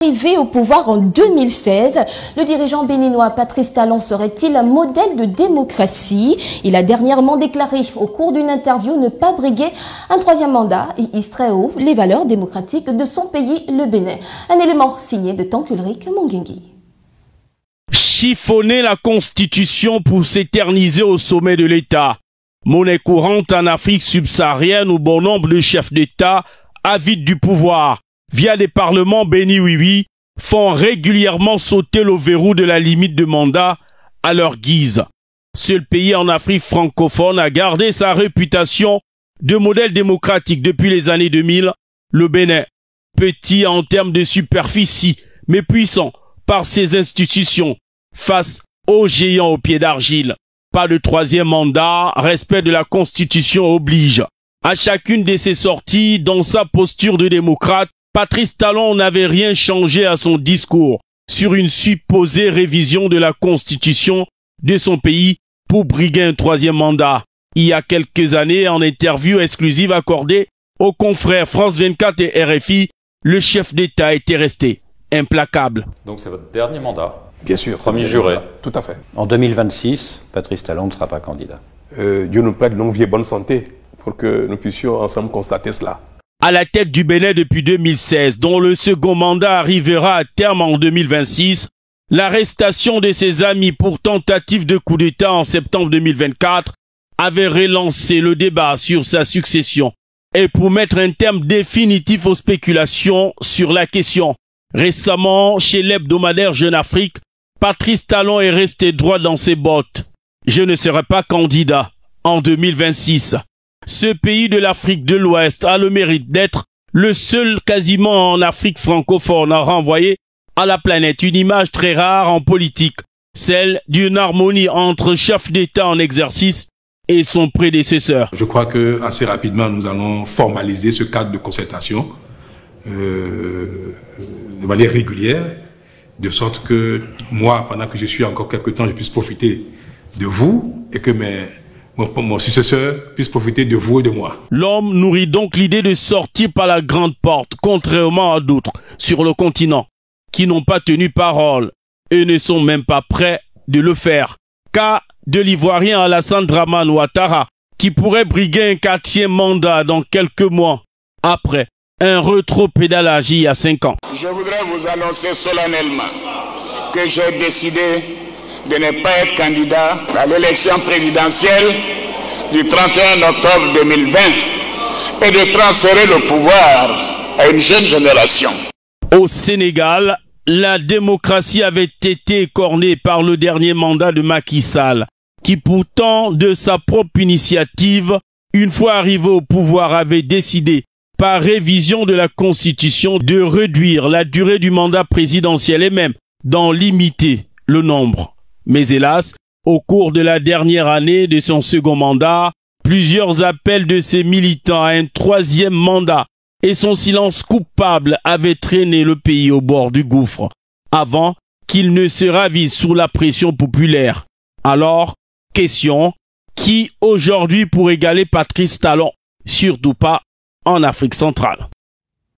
Arrivé au pouvoir en 2016, le dirigeant béninois Patrice Talon serait-il un modèle de démocratie? Il a dernièrement déclaré au cours d'une interview ne pas briguer un troisième mandat et hisse très haut les valeurs démocratiques de son pays, le Bénin. Un élément signé de Tankulrik Monguengui. Chiffonner la Constitution pour s'éterniser au sommet de l'État. Monnaie courante en Afrique subsaharienne où bon nombre de chefs d'État avides du pouvoir, via des parlements béni oui, font régulièrement sauter le verrou de la limite de mandat à leur guise. Seul pays en Afrique francophone a gardé sa réputation de modèle démocratique depuis les années 2000, le Bénin. Petit en termes de superficie, mais puissant par ses institutions, face aux géants aux pieds d'argile. Pas de troisième mandat, respect de la Constitution oblige. À chacune de ses sorties, dans sa posture de démocrate, Patrice Talon n'avait rien changé à son discours sur une supposée révision de la Constitution de son pays pour briguer un troisième mandat. Il y a quelques années, en interview exclusive accordée aux confrères France 24 et RFI, le chef d'État était resté implacable. Donc c'est votre dernier mandat? Bien sûr. Premier juré. Tout à fait. En 2026, Patrice Talon ne sera pas candidat. Dieu nous plaide longue vie et bonne santé pour que nous puissions ensemble constater cela. À la tête du Bénin depuis 2016, dont le second mandat arrivera à terme en 2026, l'arrestation de ses amis pour tentative de coup d'État en septembre 2024 avait relancé le débat sur sa succession. Et pour mettre un terme définitif aux spéculations sur la question, récemment, chez l'hebdomadaire Jeune Afrique, Patrice Talon est resté droit dans ses bottes. Je ne serai pas candidat en 2026. Ce pays de l'Afrique de l'Ouest a le mérite d'être le seul quasiment en Afrique francophone à renvoyer à la planète une image très rare en politique, celle d'une harmonie entre chef d'État en exercice et son prédécesseur. Je crois que assez rapidement nous allons formaliser ce cadre de concertation de manière régulière, de sorte que moi, pendant que je suis encore quelque temps, je puisse profiter de vous et que mon successeur puisse profiter de vous et de moi. L'homme nourrit donc l'idée de sortir par la grande porte, contrairement à d'autres sur le continent, qui n'ont pas tenu parole et ne sont même pas prêts de le faire. Cas de l'Ivoirien Alassane Dramane Ouattara, qui pourrait briguer un 4e mandat dans quelques mois, après un rétropédalage il y a 5 ans. Je voudrais vous annoncer solennellement que j'ai décidé de ne pas être candidat à l'élection présidentielle du 31 octobre 2020 et de transférer le pouvoir à une jeune génération. Au Sénégal, la démocratie avait été écornée par le dernier mandat de Macky Sall, qui pourtant, de sa propre initiative, une fois arrivé au pouvoir, avait décidé, par révision de la Constitution, de réduire la durée du mandat présidentiel et même d'en limiter le nombre. Mais hélas, au cours de la dernière année de son second mandat, plusieurs appels de ses militants à un 3e mandat et son silence coupable avaient traîné le pays au bord du gouffre, avant qu'il ne se ravise sous la pression populaire. Alors, question, qui aujourd'hui pourrait égaler Patrice Talon? Surtout pas en Afrique centrale.